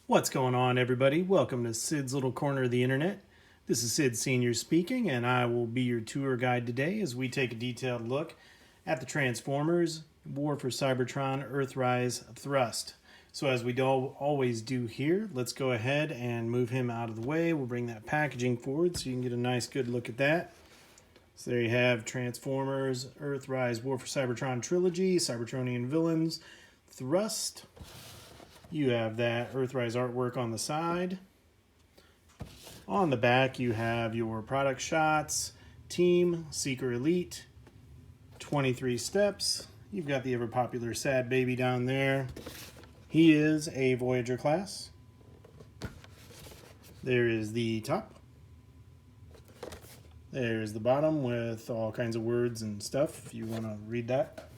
What's going on, everybody? Welcome to Sid's Little Corner of the Internet. This is Sid Sr. speaking, and I will be your tour guide today as we take a detailed look at the Transformers War for Cybertron Earthrise Thrust. So as we always do here, let's go ahead and move him out of the way. We'll bring that packaging forward so you can get a nice good look at that. So there you have Transformers Earthrise War for Cybertron Trilogy, Cybertronian Villains, Thrust. You have that Earthrise artwork on the side. On the back, you have your product shots, Team, Seeker Elite, 23 steps. You've got the ever-popular Sad Baby down there. He is a Voyager class. There is the top. There's the bottom with all kinds of words and stuff if you want to read that.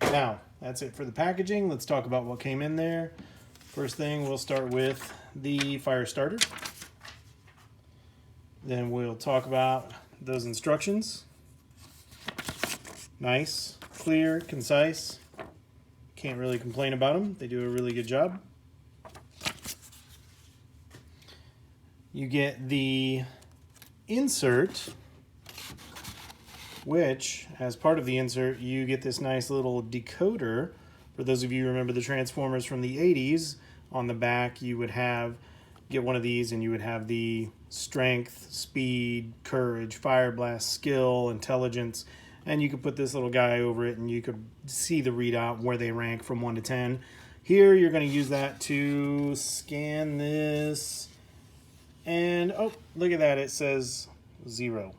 Now, that's it for the packaging. Let's talk about what came in there. First thing, we'll start with the fire starter. Then we'll talk about those instructions. Nice, clear, concise. Can't really complain about them. They do a really good job. You get the insert, which, as part of the insert, you get this nice little decoder. For those of you who remember the Transformers from the 80s, on the back you would get one of these and you would have the strength, speed, courage, fire blast, skill, intelligence, and you could put this little guy over it and you could see the readout where they rank from 1 to 10. Here you're going to use that to scan this, and oh, look at that, it says 0.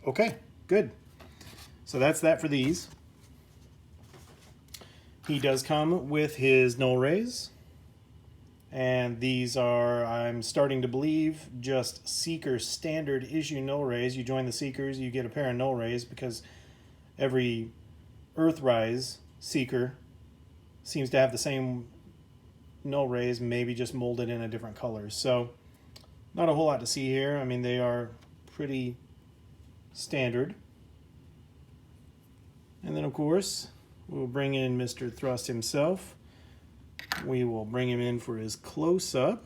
Okay, good. So that's that for these. He does come with his null rays, and these are, I'm starting to believe, just Seeker standard issue null rays. You join the Seekers, you get a pair of null rays because every Earthrise Seeker seems to have the same null rays, maybe just molded in a different color. So not a whole lot to see here. I mean, they are pretty standard. And then, of course, we'll bring in Mr. Thrust himself. We will bring him in for his close-up.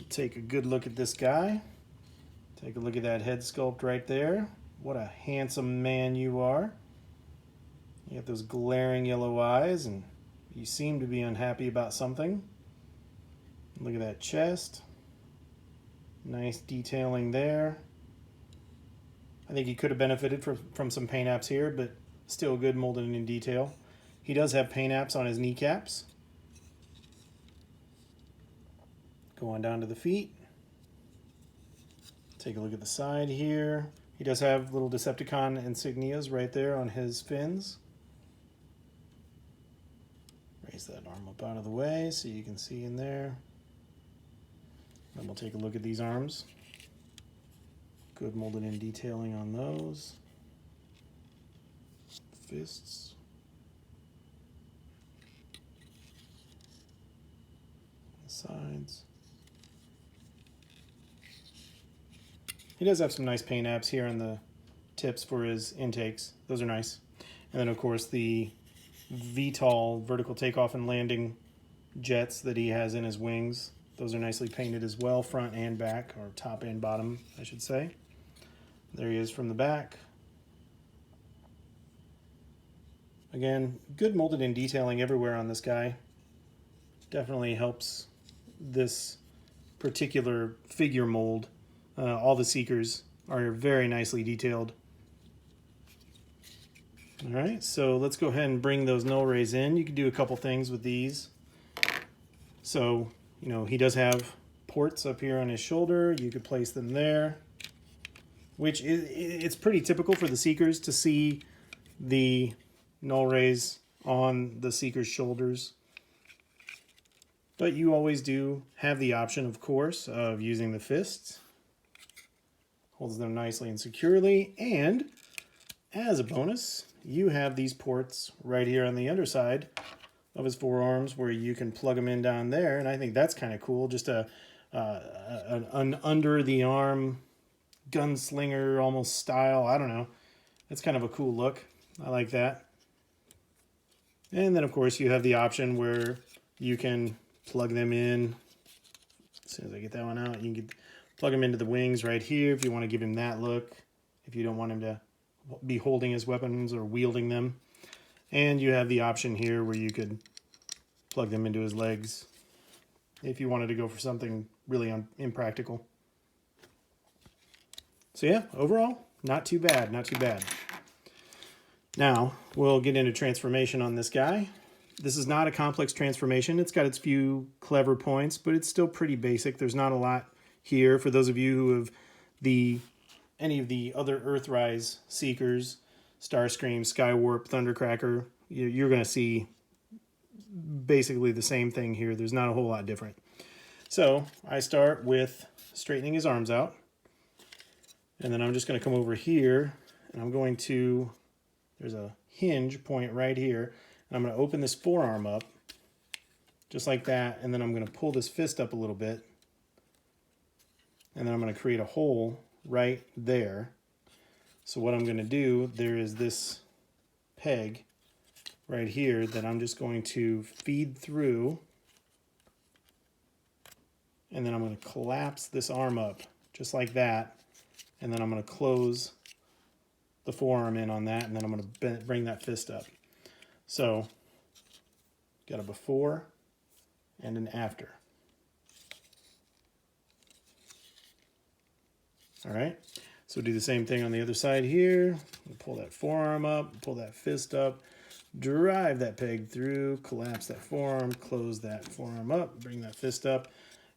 Take a good look at this guy. Take a look at that head sculpt right there. What a handsome man you are. You got those glaring yellow eyes, and you seem to be unhappy about something. Look at that chest. Nice detailing there. I think he could have benefited from some paint apps here, but still good molded in detail. He does have paint apps on his kneecaps. Going down to the feet. Take a look at the side here. He does have little Decepticon insignias right there on his fins. Raise that arm up out of the way so you can see in there. Then we'll take a look at these arms. Good molded in detailing on those. Fists. Sides. He does have some nice paint apps here on the tips for his intakes. Those are nice. And then, of course, the VTOL vertical takeoff and landing jets that he has in his wings. Those are nicely painted as well, front and back, or top and bottom, I should say. There he is from the back. Again, good molded in detailing everywhere on this guy. Definitely helps this particular figure mold. All the Seekers are very nicely detailed. All right, so let's go ahead and bring those null rays in. You can do a couple things with these. So, you know, he does have ports up here on his shoulder. You could place them there, which it's pretty typical for the Seekers to see the null rays on the Seeker's shoulders. But you always do have the option, of course, of using the fists. Holds them nicely and securely. And as a bonus, you have these ports right here on the underside of his forearms where you can plug them in down there. And I think that's kind of cool. Just an under-the-arm gunslinger almost style. I don't know. That's kind of a cool look. I like that. And then, of course, you have the option where you can plug them in As soon as I get that one out, you can plug him into the wings right here if you want to give him that look, if you don't want him to be holding his weapons or wielding them. And you have the option here where you could plug them into his legs if you wanted to go for something really impractical. So yeah, overall, not too bad, not too bad. Now, we'll get into transformation on this guy. This is not a complex transformation. It's got its few clever points, but it's still pretty basic. There's not a lot here. For those of you who have any of the other Earthrise Seekers, Starscream, Skywarp, Thundercracker, you're going to see basically the same thing here. There's not a whole lot different. So I start with straightening his arms out. And then I'm just going to come over here and I'm going to, there's a hinge point right here. And I'm going to open this forearm up just like that. And then I'm going to pull this fist up a little bit. And then I'm going to create a hole right there. So what I'm going to do, there is this peg right here that I'm just going to feed through. And then I'm going to collapse this arm up just like that. And then I'm going to close the forearm in on that. And then I'm going to bring that fist up. So got a before and an after. All right, so do the same thing on the other side here. Pull that forearm up, pull that fist up, drive that peg through, collapse that forearm, close that forearm up, bring that fist up,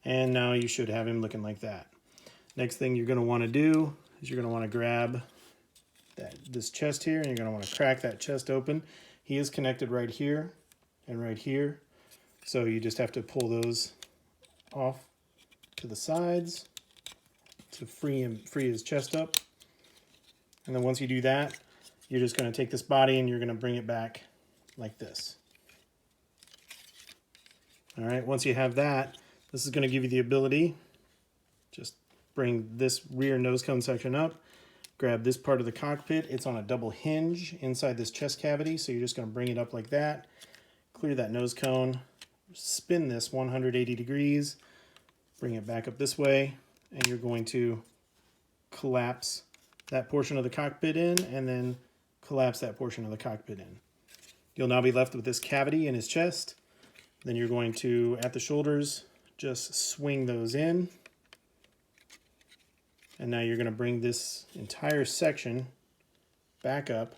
and now you should have him looking like that. Next thing you're going to want to do is you're going to want to grab this chest here, and you're going to want to crack that chest open. He is connected right here and right here, so you just have to pull those off to the sides to free his chest up. And then once you do that, you're just going to take this body and you're going to bring it back like this. All right, once you have that, this is going to give you the ability, just bring this rear nose cone section up, grab this part of the cockpit. It's on a double hinge inside this chest cavity, so you're just going to bring it up like that, clear that nose cone, spin this 180 degrees, bring it back up this way, and you're going to collapse that portion of the cockpit in and then collapse that portion of the cockpit in. You'll now be left with this cavity in his chest. Then you're going to, at the shoulders, just swing those in. And now you're going to bring this entire section back up.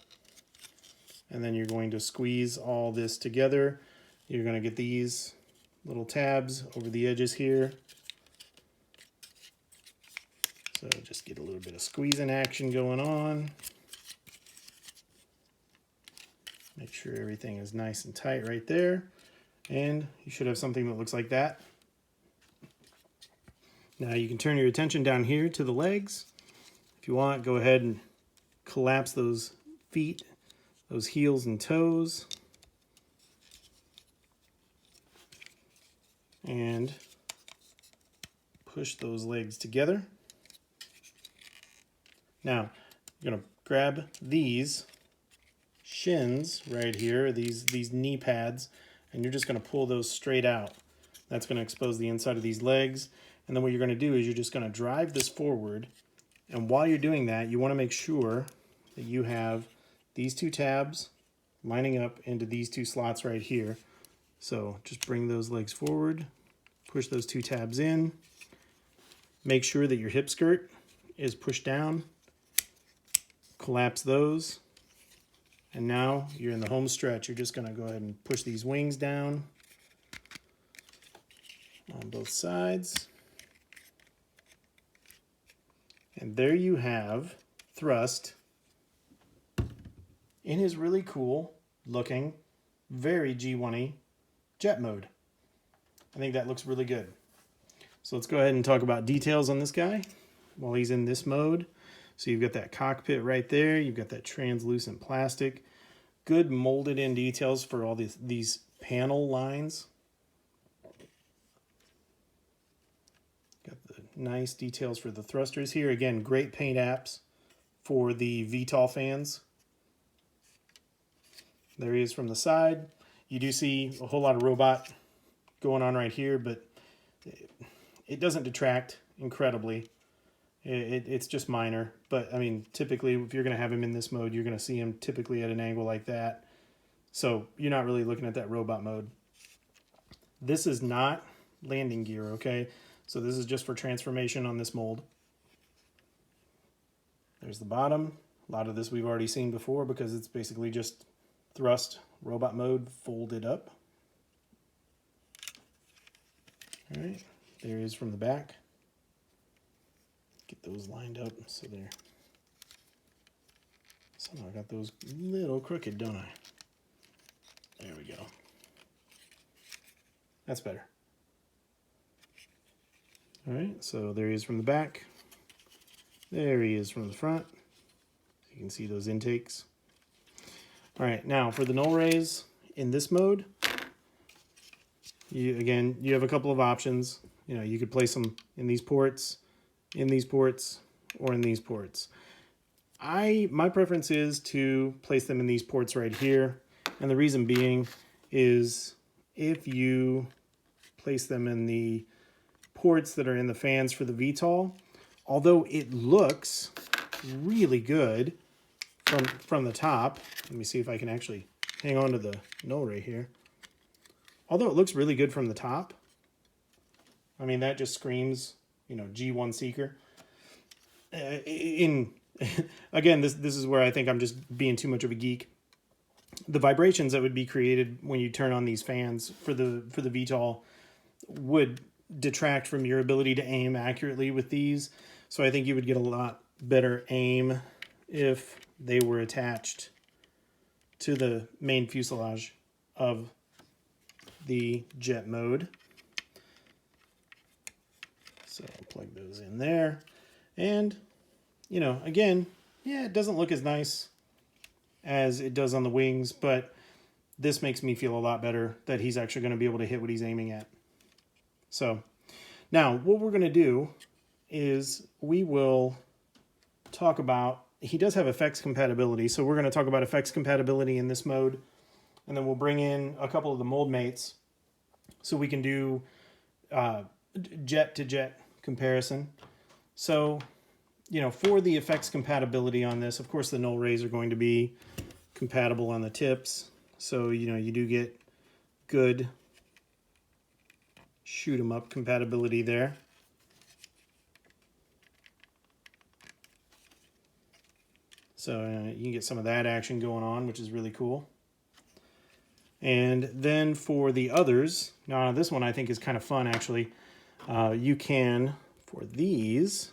And then you're going to squeeze all this together. You're going to get these little tabs over the edges here. So just get a little bit of squeezing action going on. Make sure everything is nice and tight right there. And you should have something that looks like that. Now you can turn your attention down here to the legs. If you want, go ahead and collapse those feet, those heels and toes. And push those legs together. Now, you're going to grab these shins right here, these knee pads, and you're just going to pull those straight out. That's going to expose the inside of these legs. And then what you're going to do is you're just going to drive this forward. And while you're doing that, you want to make sure that you have these two tabs lining up into these two slots right here. So just bring those legs forward, push those two tabs in, make sure that your hip skirt is pushed down, collapse those, and now you're in the home stretch. You're just going to go ahead and push these wings down on both sides. And there you have Thrust in his really cool looking, very G1-y jet mode. I think that looks really good. So let's go ahead and talk about details on this guy while he's in this mode. So you've got that cockpit right there. You've got that translucent plastic. Good molded in details for all these panel lines. Got the nice details for the thrusters here. Again, great paint apps for the VTOL fans. There he is from the side. You do see a whole lot of robot going on right here, but It doesn't detract incredibly. It's just minor. But, I mean, typically, if you're going to have him in this mode, you're going to see him typically at an angle like that. So you're not really looking at that robot mode. This is not landing gear, okay? So this is just for transformation on this mold. There's the bottom. A lot of this we've already seen before because it's basically just thrust robot mode folded up. All right, there he is from the back. Get those lined up so they're... Somehow I got those little crooked, don't I? There we go. That's better. All right, so there he is from the back. There he is from the front. You can see those intakes. All right, now for the null rays in this mode, you have a couple of options. You know, you could place them in these ports, or in these ports. My preference is to place them in these ports right here. And the reason being is if you place them in the ports that are in the fans for the VTOL, although it looks really good from the top, let me see if I can actually hang on to the null ray here. Although it looks really good from the top, I mean, that just screams, you know, G1 Seeker. Again, this is where I think I'm just being too much of a geek. The vibrations that would be created when you turn on these fans for the VTOL would detract from your ability to aim accurately with these. So I think you would get a lot better aim if they were attached to the main fuselage of the jet mode. So I'll plug those in there. And, you know, again, yeah, it doesn't look as nice as it does on the wings, but this makes me feel a lot better that he's actually going to be able to hit what he's aiming at. So now what we're going to do is we will talk about, he does have effects compatibility, so we're going to talk about effects compatibility in this mode, and then we'll bring in a couple of the mold mates so we can do jet to jet comparison. So, you know, for the effects compatibility on this, of course the null rays are going to be compatible on the tips, so, you know, you do get good shoot 'em up compatibility there. So you can get some of that action going on, which is really cool. And then for the others, now this one I think is kind of fun actually. You can, for these,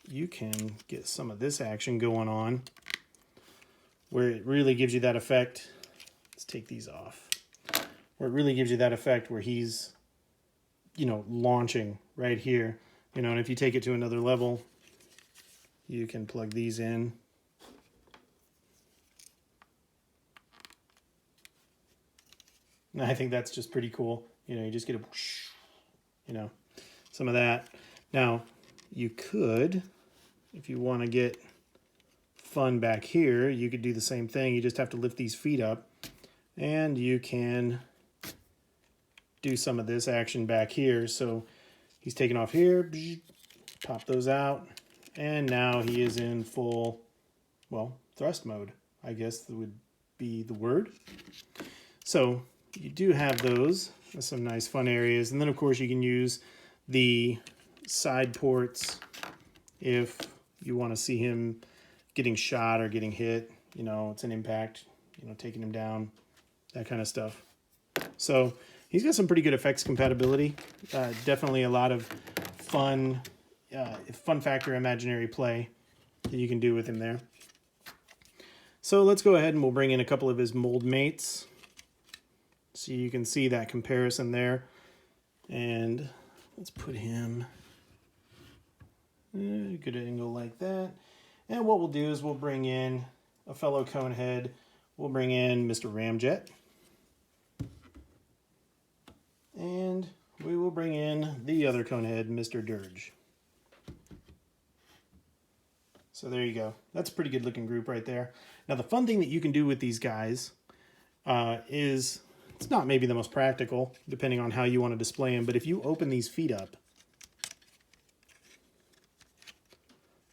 you can get some of this action going on where it really gives you that effect. Let's take these off. Where it really gives you that effect where he's, you know, launching right here. You know, and if you take it to another level, you can plug these in. And I think that's just pretty cool. You know, you just get a, you know, some of that. Now, you could, if you want to get fun back here, you could do the same thing. You just have to lift these feet up, and you can do some of this action back here. So he's taking off here, pop those out, and now he is in full, well, thrust mode, I guess that would be the word. So you do have those. That's some nice fun areas. And then, of course, you can use the side ports if you want to see him getting shot or getting hit. You know, it's an impact, you know, taking him down, that kind of stuff. So he's got some pretty good effects compatibility. Definitely a lot of fun factor imaginary play that you can do with him there. So let's go ahead and we'll bring in a couple of his mold mates. So you can see that comparison there. And let's put him a good angle like that. And what we'll do is we'll bring in a fellow Conehead. We'll bring in Mr. Ramjet. And we will bring in the other Conehead, Mr. Dirge. So there you go. That's a pretty good looking group right there. Now the fun thing that you can do with these guys is It's not maybe the most practical, depending on how you want to display them, but if you open these feet up,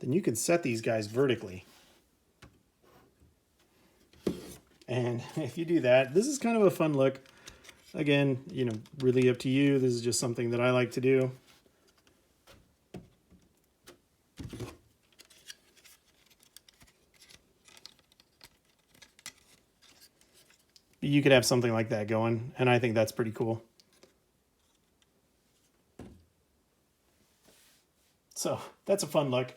then you can set these guys vertically. And if you do that, this is kind of a fun look. Again, you know, really up to you. This is just something that I like to do. You could have something like that going, and I think that's pretty cool. So that's a fun look.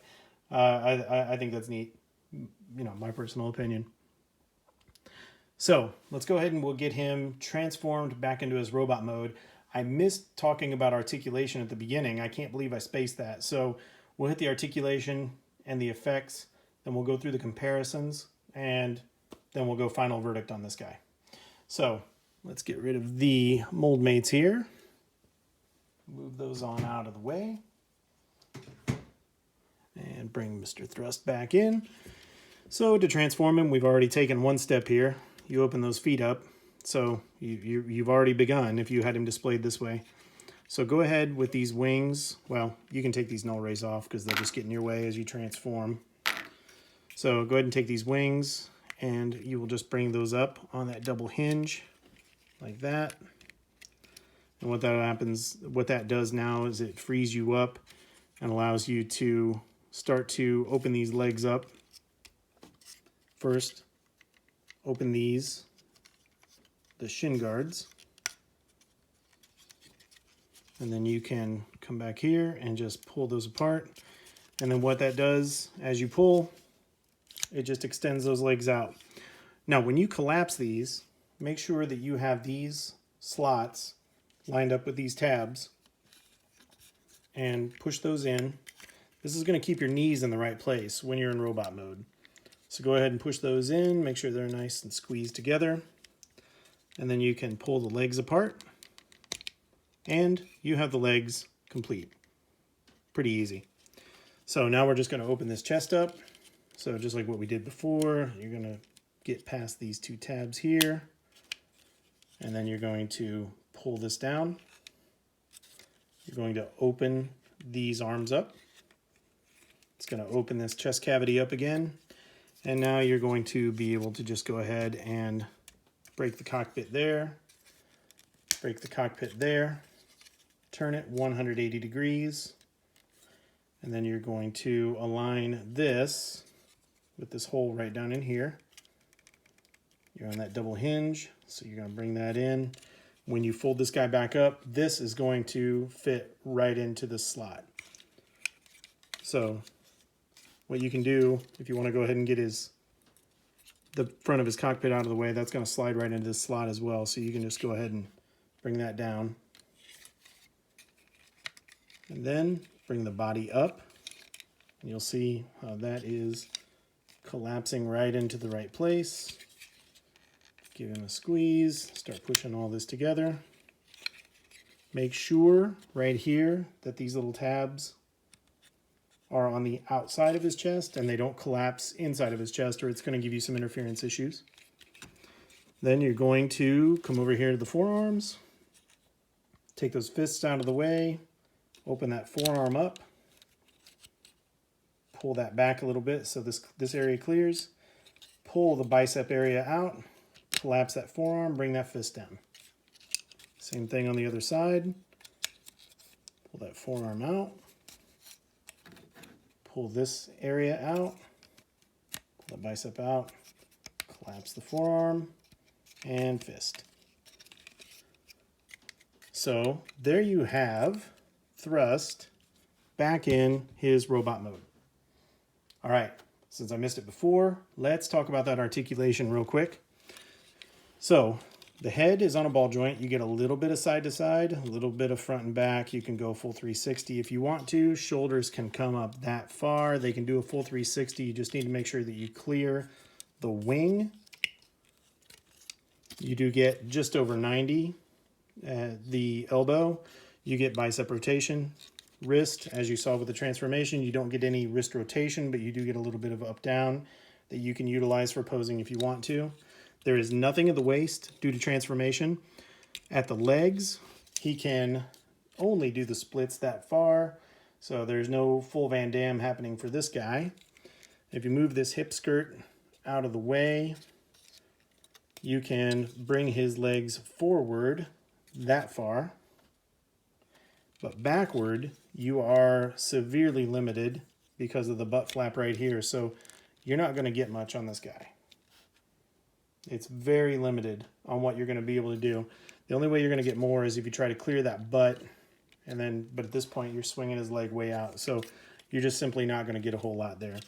I think that's neat. You know, my personal opinion. So let's go ahead and we'll get him transformed back into his robot mode. I missed talking about articulation at the beginning. I can't believe I spaced that. So we'll hit the articulation and the effects, then we'll go through the comparisons, and then we'll go final verdict on this guy. So let's get rid of the mold mates here. Move those on out of the way. And bring Mr. Thrust back in. So to transform him, we've already taken one step here. You open those feet up. So you've already begun if you had him displayed this way. So go ahead with these wings. Well, you can take these null rays off because they'll just get in your way as you transform. So go ahead and take these wings, and you will just bring those up on that double hinge like that. And what that does now is it frees you up and allows you to start to open these legs up. First, open these, the shin guards. And then you can come back here and just pull those apart. And then what that does, as you pull, it just extends those legs out. Now, when you collapse these, make sure that you have these slots lined up with these tabs and push those in. This is going to keep your knees in the right place when you're in robot mode. So go ahead and push those in, make sure they're nice and squeezed together. And then you can pull the legs apart. And you have the legs complete. Pretty easy. So now we're just going to open this chest up. So just like what we did before, you're going to get past these two tabs here. And then you're going to pull this down. You're going to open these arms up. It's going to open this chest cavity up again. And now you're going to be able to just go ahead and break the cockpit there. Break the cockpit there. Turn it 180 degrees. And then you're going to align this with this hole right down in here. You're on that double hinge, so you're going to bring that in. When you fold this guy back up, this is going to fit right into this slot. So what you can do, if you want to go ahead and get the front of his cockpit out of the way, that's going to slide right into this slot as well. So you can just go ahead and bring that down. And then bring the body up. And you'll see how that is collapsing right into the right place. Give him a squeeze, start pushing all this together. Make sure right here that these little tabs are on the outside of his chest and they don't collapse inside of his chest, or it's going to give you some interference issues. Then you're going to come over here to the forearms, take those fists out of the way, open that forearm up, pull that back a little bit so this area clears, pull the bicep area out, collapse that forearm, bring that fist down. Same thing on the other side. Pull that forearm out. Pull this area out. Pull the bicep out. Collapse the forearm and fist. So there you have Thrust back in his robot mode. All right, since I missed it before, let's talk about that articulation real quick. So the head is on a ball joint. You get a little bit of side to side, a little bit of front and back. You can go full 360 if you want to. Shoulders can come up that far. They can do a full 360. You just need to make sure that you clear the wing. You do get just over 90 at the elbow. You get bicep rotation. Wrist, as you saw with the transformation, you don't get any wrist rotation, but you do get a little bit of up-down that you can utilize for posing if you want to. There is nothing at the waist due to transformation. At the legs, he can only do the splits that far, so there's no full Van Damme happening for this guy. If you move this hip skirt out of the way, you can bring his legs forward that far, but backward you are severely limited because of the butt flap right here, so you're not going to get much on this guy. It's very limited on what you're going to be able to do. The only way you're going to get more is if you try to clear that butt, but at this point you're swinging his leg way out, so you're just simply not going to get a whole lot there.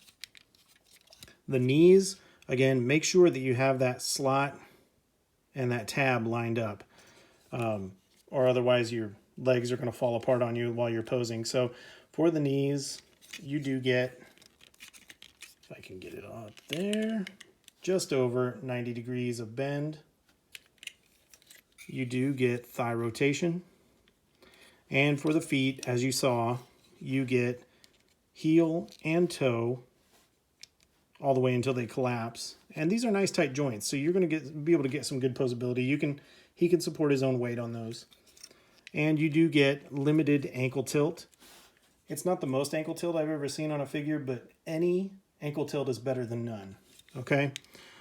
The knees, again, make sure that you have that slot and that tab lined up, or otherwise your legs are going to fall apart on you while you're posing. So for the knees, you do get, if I can get it up there, just over 90 degrees of bend. You do get thigh rotation. And for the feet, as you saw, you get heel and toe all the way until they collapse. And these are nice tight joints, so you're going to be able to get some good posability. He can support his own weight on those. And you do get limited ankle tilt. It's not the most ankle tilt I've ever seen on a figure, but any ankle tilt is better than none. Okay,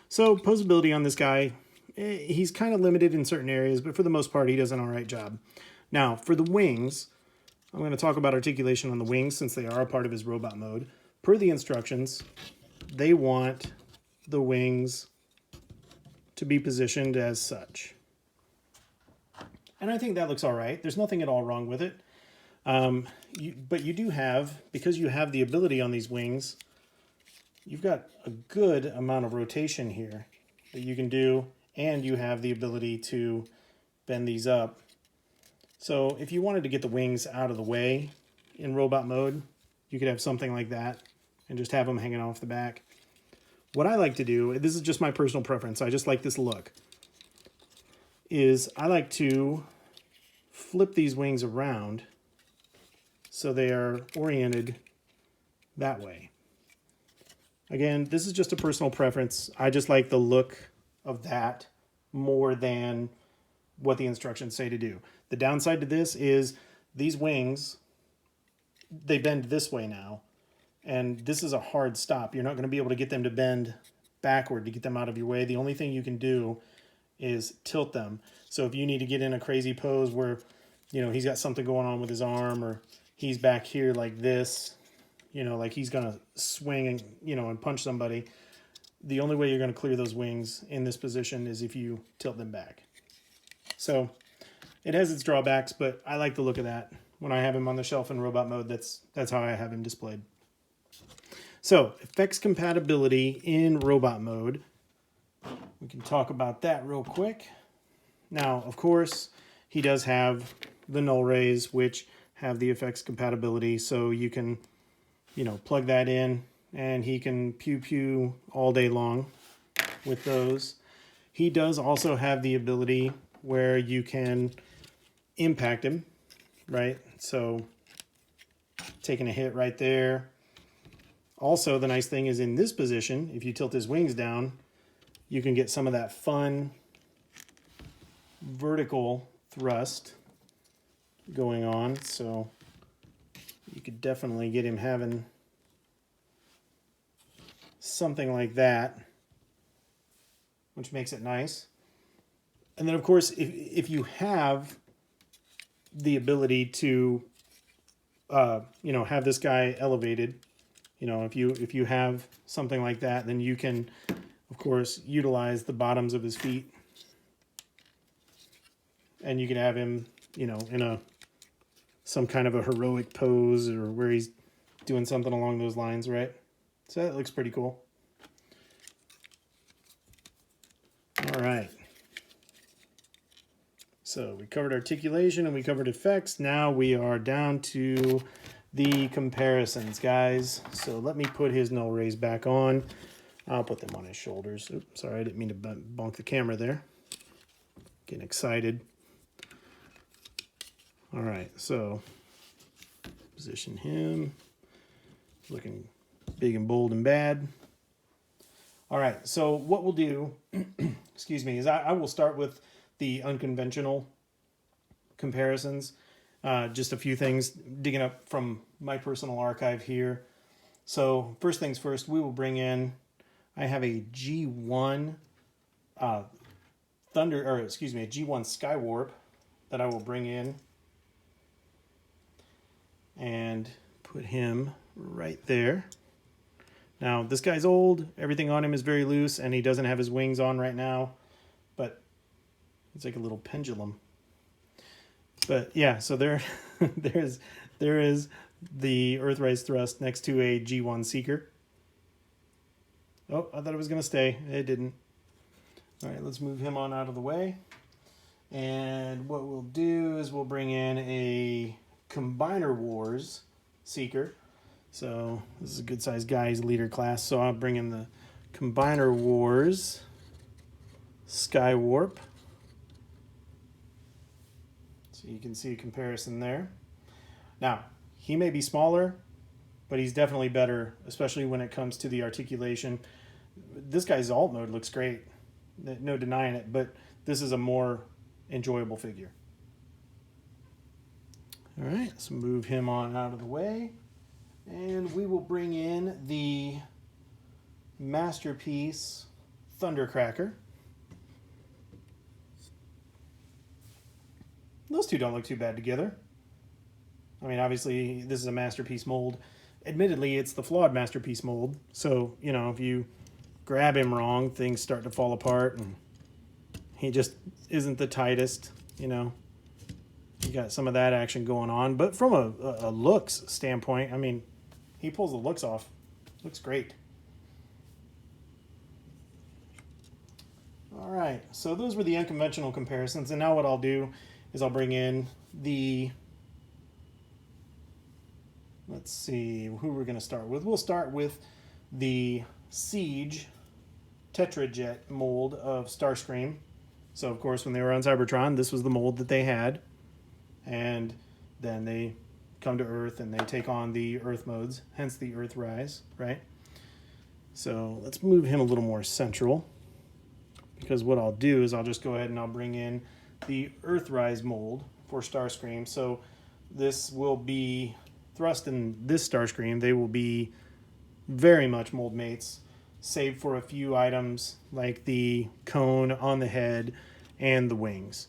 so posability on this guy, he's kind of limited in certain areas, but for the most part, he does an all right job. Now, for the wings, I'm going to talk about articulation on the wings since they are a part of his robot mode. Per the instructions, they want the wings to be positioned as such. And I think that looks all right. There's nothing at all wrong with it. But you do have, because you have the ability on these wings, you've got a good amount of rotation here that you can do, and you have the ability to bend these up. So if you wanted to get the wings out of the way in robot mode, you could have something like that and just have them hanging off the back. What I like to do, this is just my personal preference, I just like this look, is I like to flip these wings around so they are oriented that way. Again, this is just a personal preference. I just like the look of that more than what the instructions say to do. The downside to this is these wings, they bend this way now, and this is a hard stop. You're not going to be able to get them to bend backward to get them out of your way. The only thing you can do is tilt them. So if you need to get in a crazy pose where, you know, he's got something going on with his arm, or he's back here like this, you know, like he's going to swing and, you know, and punch somebody, the only way you're going to clear those wings in this position is if you tilt them back. So it has its drawbacks, but I like the look of that. When I have him on the shelf in robot mode, that's how I have him displayed. So effects compatibility in robot mode. We can talk about that real quick. Now, of course, he does have the null rays, which have the effects compatibility, so you can, you know, plug that in, and he can pew-pew all day long with those. He does also have the ability where you can impact him, right? So taking a hit right there. Also, the nice thing is in this position, if you tilt his wings down, you can get some of that fun vertical thrust going on. So you could definitely get him having something like that, which makes it nice. And then, of course, if you have the ability to, you know, have this guy elevated, you know, if you have something like that, then you can, of course, utilize the bottoms of his feet, and you can have him, you know, in some kind of a heroic pose, or where he's doing something along those lines, right? So that looks pretty cool. All right. So we covered articulation and we covered effects. Now we are down to the comparisons, guys. So let me put his null rays back on. I'll put them on his shoulders. Oops, sorry, I didn't mean to bonk the camera there. Getting excited. All right, so position him. Looking big and bold and bad. All right, so what we'll do, excuse me, is I will start with the unconventional comparisons. Just a few things digging up from my personal archive here. So first things first, we will bring in, I have a G1 a G1 Skywarp that I will bring in and put him right there. Now, this guy's old. Everything on him is very loose, and he doesn't have his wings on right now, but it's like a little pendulum. But yeah, so there is the Earthrise Thrust next to a G1 Seeker. Oh, I thought it was going to stay. It didn't. All right, let's move him on out of the way. And what we'll do is we'll bring in a Combiner Wars Seeker. So this is a good sized guy. He's a leader class. So I'll bring in the Combiner Wars Skywarp. So you can see a comparison there. Now, he may be smaller, but he's definitely better, especially when it comes to the articulation. This guy's alt mode looks great. No denying it, but this is a more enjoyable figure. All right, let's move him on out of the way. And we will bring in the Masterpiece Thundercracker. Those two don't look too bad together. I mean, obviously, this is a Masterpiece mold. Admittedly, it's the flawed Masterpiece mold. So, you know, if you grab him wrong, things start to fall apart, and he just isn't the tightest, you know. You got some of that action going on. But from a looks standpoint, I mean, he pulls the looks off. Looks great. All right, so those were the unconventional comparisons. And now what I'll do is I'll bring in the... Let's see who we're going to start with. We'll start with the Siege Tetrajet mold of Starscream. So, of course, when they were on Cybertron, this was the mold that they had. And then they come to Earth and they take on the Earth modes, hence the Earthrise, right? So let's move him a little more central, because what I'll do is I'll just go ahead and I'll bring in the Earthrise mold for Starscream. So this will be Thrust and this Starscream. They will be very much mold mates, save for a few items like the cone on the head and the wings.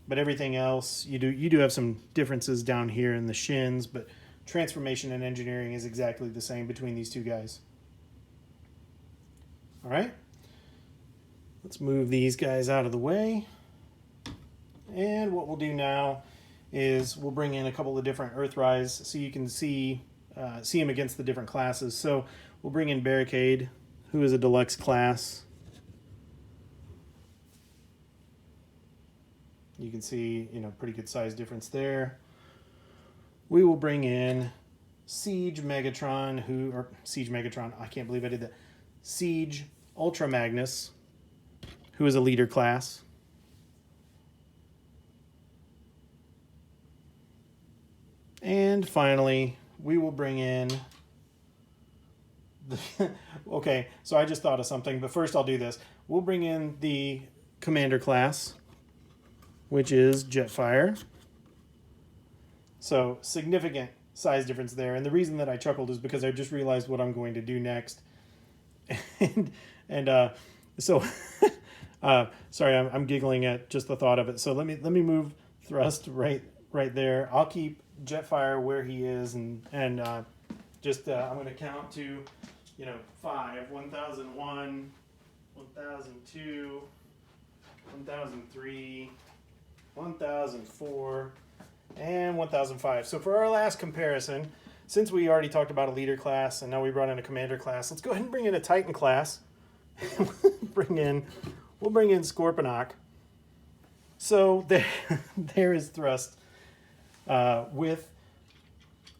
But everything else, you do have some differences down here in the shins, but transformation and engineering is exactly the same between these two guys. All right, let's move these guys out of the way. And what we'll do now is we'll bring in a couple of different Earthrise so you can see them against the different classes. So we'll bring in Barricade, who is a deluxe class. You can see, you know, pretty good size difference there. We will bring in Siege Megatron, I can't believe I did that. Siege Ultra Magnus, who is a leader class. And finally, we will bring in okay, so I just thought of something, but first I'll do this. We'll bring in the Commander class, which is Jetfire. So significant size difference there. And the reason that I chuckled is because I just realized what I'm going to do next. So sorry, I'm giggling at just the thought of it. So let me move Thrust right there. I'll keep Jetfire where he is, and I'm going to count to 5. 1001, 1002, 1003, 1004, and 1005. So for our last comparison, since we already talked about a leader class and now we brought in a commander class, let's go ahead and bring in a Titan class. We'll bring in Scorponok. So there is Thrust with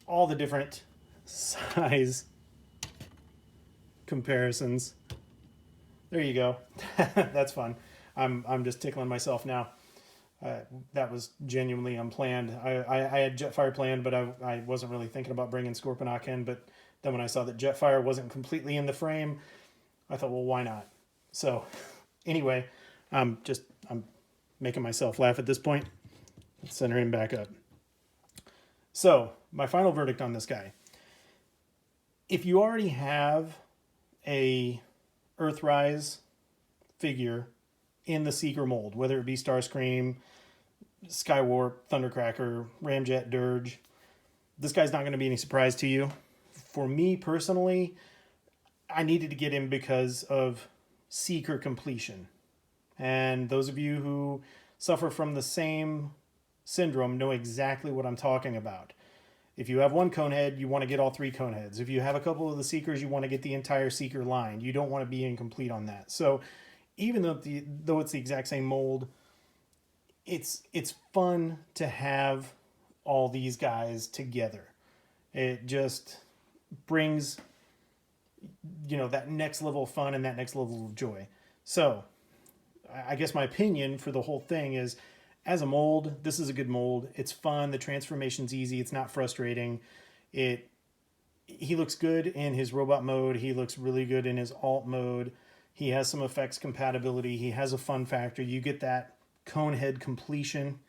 all the different size comparisons. There you go. That's fun. I'm just tickling myself now. That was genuinely unplanned. I had Jetfire planned, but I wasn't really thinking about bringing Scorponok in. But then when I saw that Jetfire wasn't completely in the frame, I thought, well, why not? So anyway, I'm making myself laugh at this point. Let's center him back up. So, my final verdict on this guy. If you already have a Earthrise figure in the Seeker mold, whether it be Starscream, Skywarp, Thundercracker, Ramjet, Dirge, this guy's not going to be any surprise to you. For me personally, I needed to get him because of Seeker completion. And those of you who suffer from the same syndrome know exactly what I'm talking about. If you have one Conehead, you want to get all 3 Coneheads. If you have a couple of the Seekers, you want to get the entire Seeker line. You don't want to be incomplete on that. So even though it's the exact same mold, it's fun to have all these guys together. It just brings, that next level of fun and that next level of joy. So I guess my opinion for the whole thing is, as a mold, this is a good mold. It's fun. The transformation's easy. It's not frustrating. He looks good in his robot mode. He looks really good in his alt mode. He has some effects compatibility. He has a fun factor. You get that Conehead completion.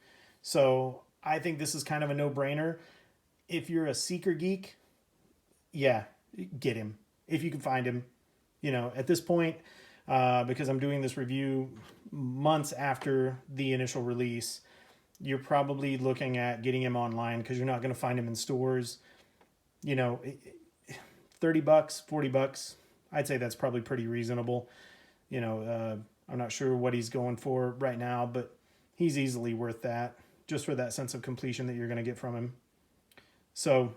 So I think this is kind of a no-brainer. If you're a Seeker geek, yeah, get him. If you can find him. At this point, because I'm doing this review months after the initial release, you're probably looking at getting him online because you're not going to find him in stores. $30, $40, I'd say that's probably pretty reasonable. I'm not sure what he's going for right now, but he's easily worth that just for that sense of completion that you're going to get from him. So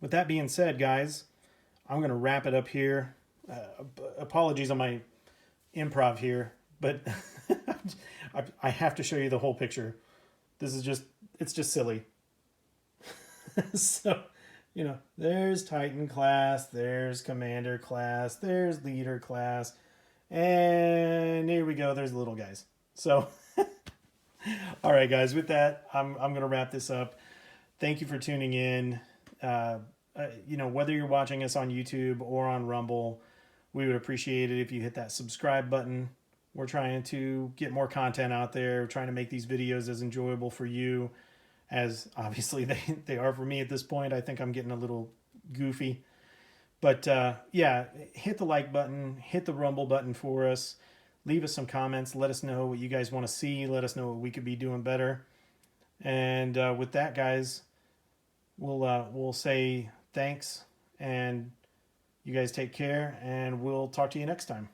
with that being said, guys, I'm going to wrap it up here. Apologies on my improv here, but I have to show you the whole picture. It's just silly. So, there's Titan class, there's Commander class, there's Leader class, and here we go, there's the little guys. So, all right, guys, with that, I'm going to wrap this up. Thank you for tuning in. Whether you're watching us on YouTube or on Rumble, we would appreciate it if you hit that subscribe button. We're trying to get more content out there. We're trying to make these videos as enjoyable for you as obviously they are for me at this point. I think I'm getting a little goofy. But yeah, hit the like button, hit the Rumble button for us. Leave us some comments. Let us know what you guys want to see. Let us know what we could be doing better. And with that, guys, we'll say thanks, and you guys take care, and we'll talk to you next time.